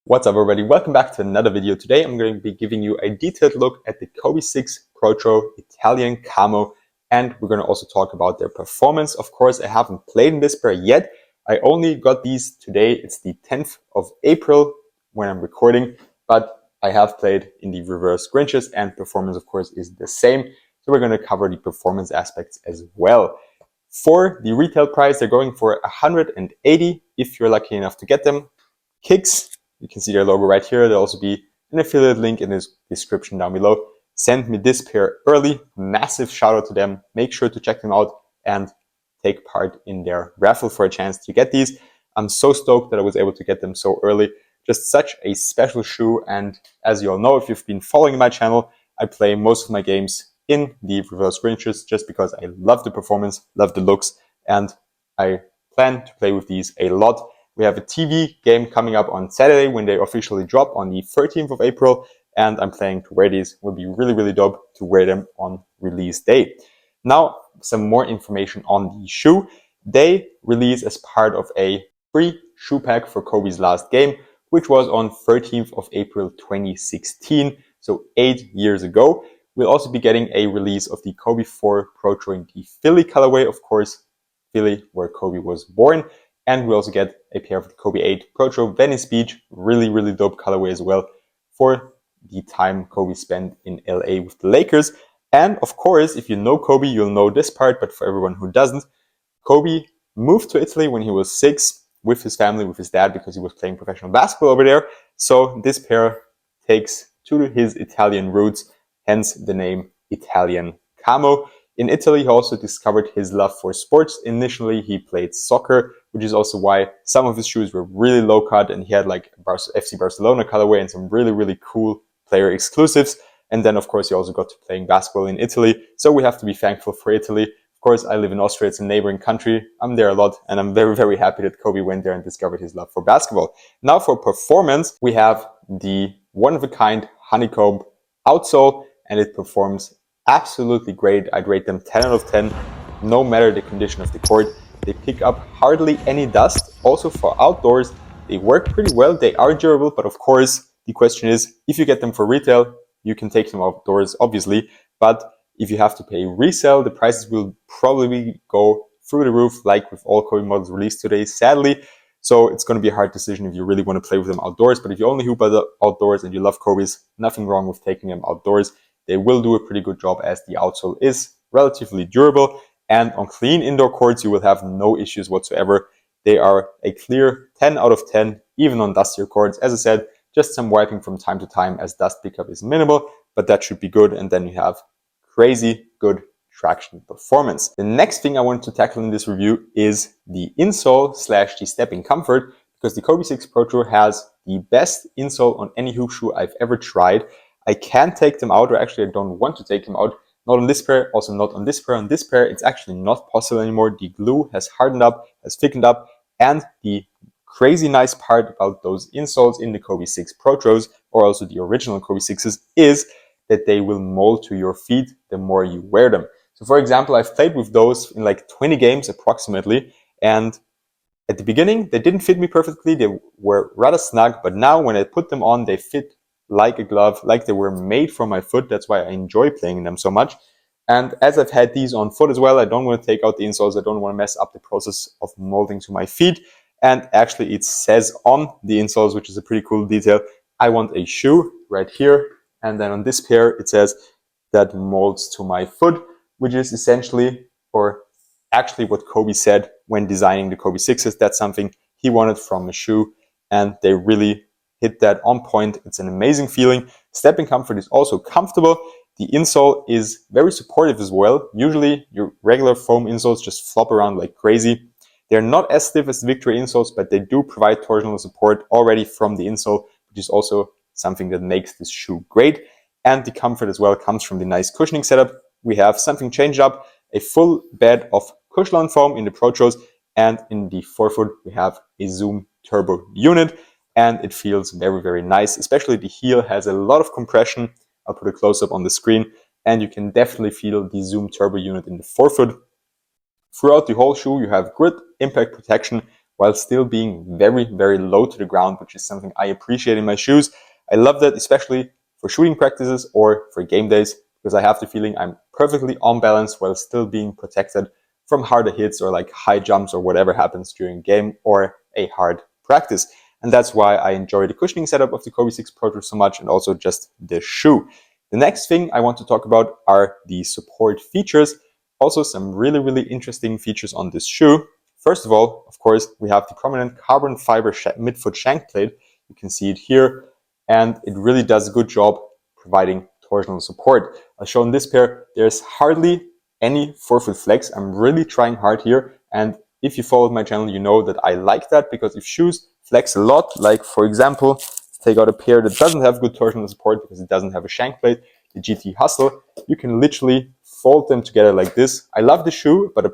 What's up everybody, welcome back to another video. Today I'm going to be giving you a detailed look at the KICKZ Protro Italian Camo, and we're going to also talk about their performance. Of course, I haven't played in this pair yet. I only got these today. It's the 10th of April when I'm recording, but I have played in the reverse Grinches and performance of course is the same. So we're going to cover the performance aspects as well. For the retail price, they're going for 180 if you're lucky enough to get them. KICKZ, you can see their logo right here. There'll also be an affiliate link in the description down below. Send me this pair early. Massive shout out to them. Make sure to check them out and take part in their raffle for a chance to get these. I'm so stoked that I was able to get them so early. Just such a special shoe. And as you all know, if you've been following my channel, I play most of my games in the reverse Grinches just because I love the performance, love the looks, and I plan to play with these a lot. We have a TV game coming up on Saturday when they officially drop on the 13th of April, and I'm planning to wear these. It will be really dope to wear them on release day. Now, some more information on the shoe. They release as part of a free shoe pack for Kobe's last game, which was on 13th of April 2016, so 8 years ago. We'll also be getting a release of the Kobe 4 Protro in the Philly colorway, of course, Philly, where Kobe was born. And we also get a pair of the Kobe 8 Protro Venice Beach, really dope colorway as well for the time Kobe spent in LA with the Lakers. And of course, if you know Kobe, you'll know this part, but for everyone who doesn't, Kobe moved to Italy when he was 6 with his family, with his dad, because he was playing professional basketball over there. So this pair takes to his Italian roots, hence the name Italian Camo. In Italy, he also discovered his love for sports. Initially, he played soccer, which is also why some of his shoes were really low cut, and he had like FC Barcelona colorway and some really cool player exclusives. And then, of course, he also got to playing basketball in Italy. So we have to be thankful for Italy. Of course, I live in Austria. It's a neighboring country. I'm there a lot, and I'm very happy that Kobe went there and discovered his love for basketball. Now for performance, we have the one-of-a-kind honeycomb outsole, and it performs absolutely great. I'd rate them 10 out of 10, no matter the condition of the court. They pick up hardly any dust. Also for outdoors, they work pretty well. They are durable, but of course, the question is, if you get them for retail, you can take them outdoors, obviously. But if you have to pay resale, the prices will probably go through the roof, like with all Kobe models released today, sadly. So it's going to be a hard decision if you really want to play with them outdoors. But if you only hoop outdoors and you love Kobe's, nothing wrong with taking them outdoors. They will do a pretty good job as the outsole is relatively durable. And on clean indoor courts, you will have no issues whatsoever. They are a clear 10 out of 10, even on dustier courts. As I said, just some wiping from time to time as dust pickup is minimal, but that should be good. And then you have crazy good traction performance. The next thing I want to tackle in this review is the insole / the stepping comfort, because the KICKZ Protro has the best insole on any hoop shoe I've ever tried. I can't take them out, or actually I don't want to take them out. Not on this pair, also not on this pair. On this pair, it's actually not possible anymore. The glue has hardened up, has thickened up, and the crazy nice part about those insoles in the KICKZ Protros, or also the original KICKZs, is that they will mold to your feet the more you wear them. So for example, I've played with those in like 20 games approximately, and at the beginning, they didn't fit me perfectly. They were rather snug, but now when I put them on, they fit like a glove, like they were made for my foot. That's why I enjoy playing them so much. And as I've had these on foot as well, I don't want to take out the insoles. I don't want to mess up the process of molding to my feet. And actually it says on the insoles, which is a pretty cool detail, I want a shoe right here. And then on this pair, it says that molds to my foot, which is essentially, or actually what Kobe said when designing the KICKZs. That's something he wanted from a shoe, and they really hit that on point. It's an amazing feeling. Stepping comfort is also comfortable. The insole is very supportive as well. Usually your regular foam insoles just flop around like crazy. They're not as stiff as the Victory insoles, but they do provide torsional support already from the insole, which is also something that makes this shoe great. And the comfort as well comes from the nice cushioning setup. We have something changed up, a full bed of Cushion foam in the Protros, and in the forefoot we have a Zoom Turbo unit, and it feels very nice. Especially the heel has a lot of compression. I'll put a close-up on the screen, and you can definitely feel the Zoom Turbo unit in the forefoot. Throughout the whole shoe, you have good impact protection, while still being very, very low to the ground, which is something I appreciate in my shoes. I love that, especially for shooting practices or for game days, because I have the feeling I'm perfectly on balance while still being protected from harder hits or like high jumps or whatever happens during game or a hard practice. And that's why I enjoy the cushioning setup of the KICKZ Protro so much, and also just the shoe. The next thing I want to talk about are the support features. Also some really, really interesting features on this shoe. First of all, of course, we have the prominent carbon fiber midfoot shank plate. You can see it here, and it really does a good job providing torsional support. As shown in this pair, there's hardly any forefoot flex. I'm really trying hard here, and if you followed my channel, you know that I like that, because if shoes flex a lot, like for example, let's take out a pair that doesn't have good torsional support because it doesn't have a shank plate, the GT Hustle, you can literally fold them together like this. I love the shoe, but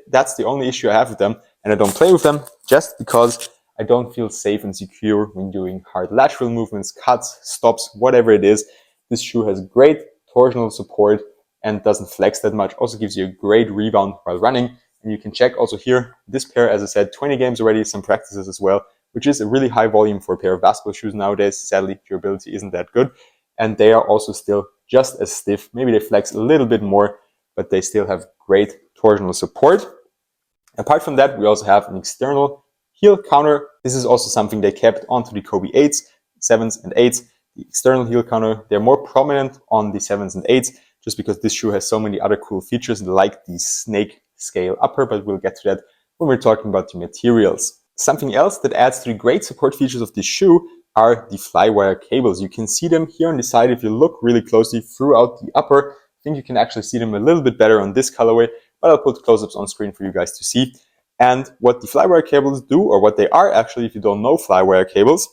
that's the only issue I have with them, and I don't play with them just because I don't feel safe and secure when doing hard lateral movements, cuts, stops, whatever it is. This shoe has great torsional support and doesn't flex that much. Also gives you a great rebound while running. And you can check also here, this pair, as I said, 20 games already, some practices as well, which is a really high volume for a pair of basketball shoes nowadays. Sadly, durability isn't that good. And they are also still just as stiff. Maybe they flex a little bit more, but they still have great torsional support. Apart from that, we also have an external heel counter. This is also something they kept onto the Kobe 8s, 7s and 8s. The external heel counter, they're more prominent on the 7s and 8s, just because this shoe has so many other cool features like the snake scale upper, but we'll get to that when we're talking about the materials. Something else that adds to the great support features of this shoe are the flywire cables. You can see them here on the side if you look really closely throughout the upper. I think you can actually see them a little bit better on this colorway, but I'll put close-ups on screen for you guys to see. And what the flywire cables do, or what they are actually if you don't know flywire cables,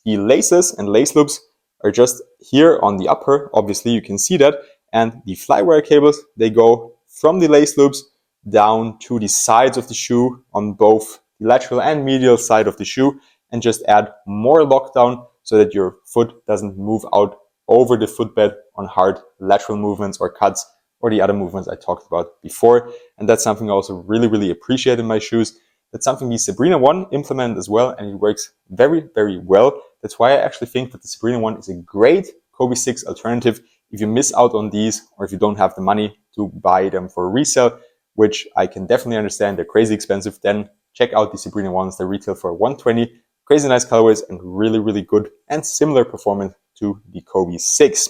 the laces and lace loops are just here on the upper. Obviously you can see that. And the flywire cables, they go from the lace loops down to the sides of the shoe on both the lateral and medial side of the shoe, and just add more lockdown so that your foot doesn't move out over the footbed on hard lateral movements or cuts or the other movements I talked about before. And that's something I also really, really appreciate in my shoes. That's something the Sabrina 1 implemented as well, and it works very, very well. That's why I actually think that the Sabrina 1 is a great Kobe 6 alternative if you miss out on these, or if you don't have the money to buy them for resale, which I can definitely understand. They're crazy expensive. Then check out the Sabrina 1s. They retail for $120. Crazy nice colorways and really, really good and similar performance to the Kobe 6.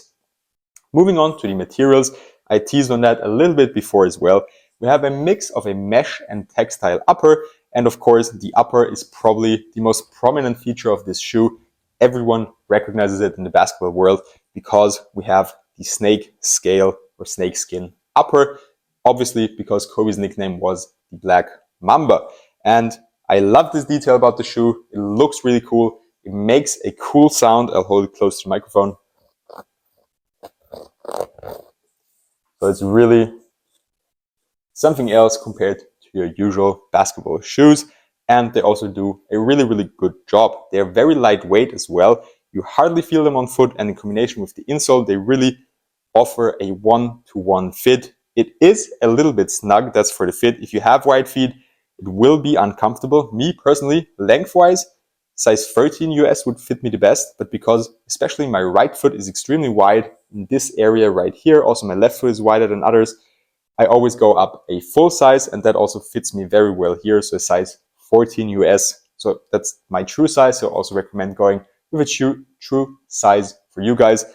Moving on to the materials, I teased on that a little bit before as well. We have a mix of a mesh and textile upper, and of course the upper is probably the most prominent feature of this shoe. Everyone recognizes it in the basketball world because we have the snake scale or snake skin upper, obviously because Kobe's nickname was the Black Mamba. And I love this detail about the shoe. It looks really cool. It makes a cool sound. I'll hold it close to the microphone. So it's really something else compared to your usual basketball shoes. And they also do a really, really good job. They're very lightweight as well. You hardly feel them on foot, and in combination with the insole, they really offer a one-to-one fit. It is a little bit snug, that's for the fit. If you have wide feet, it will be uncomfortable. Me personally, lengthwise, size 13 US would fit me the best, but because especially my right foot is extremely wide in this area right here, also my left foot is wider than others, I always go up a full size, and that also fits me very well here. So a size 14 US. So that's my true size. So I also recommend going with a true size for you guys.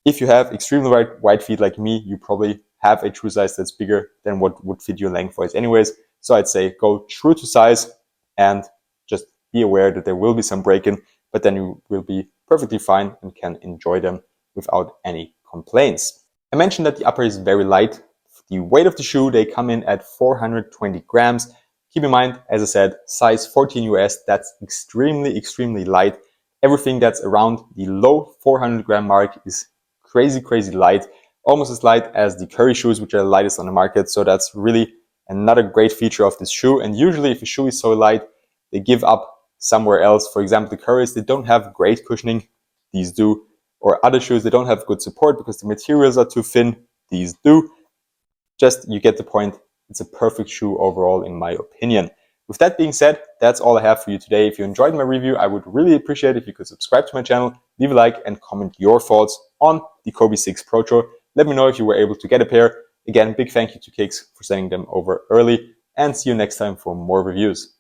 If you have extremely wide feet like me, you probably have a true size that's bigger than what would fit your lengthwise anyways. So I'd say go true to size and just be aware that there will be some break-in, but then you will be perfectly fine and can enjoy them without any complaints. I mentioned that the upper is very light. The weight of the shoe, they come in at 420 grams. Keep in mind, as I said, size 14 US, that's extremely, extremely light. Everything that's around the low 400 gram mark is crazy, crazy light. Almost as light as the Curry shoes, which are the lightest on the market. So that's really another great feature of this shoe. And usually if a shoe is so light, they give up somewhere else. For example, the Currys, they don't have great cushioning. These do. Or other shoes, they don't have good support because the materials are too thin. These do. Just, you get the point. It's a perfect shoe overall, in my opinion. With that being said, that's all I have for you today. If you enjoyed my review, I would really appreciate it if you could subscribe to my channel, leave a like, and comment your thoughts on the KICKZ Protro. Let me know if you were able to get a pair. Again, big thank you to KICKZ for sending them over early, and see you next time for more reviews.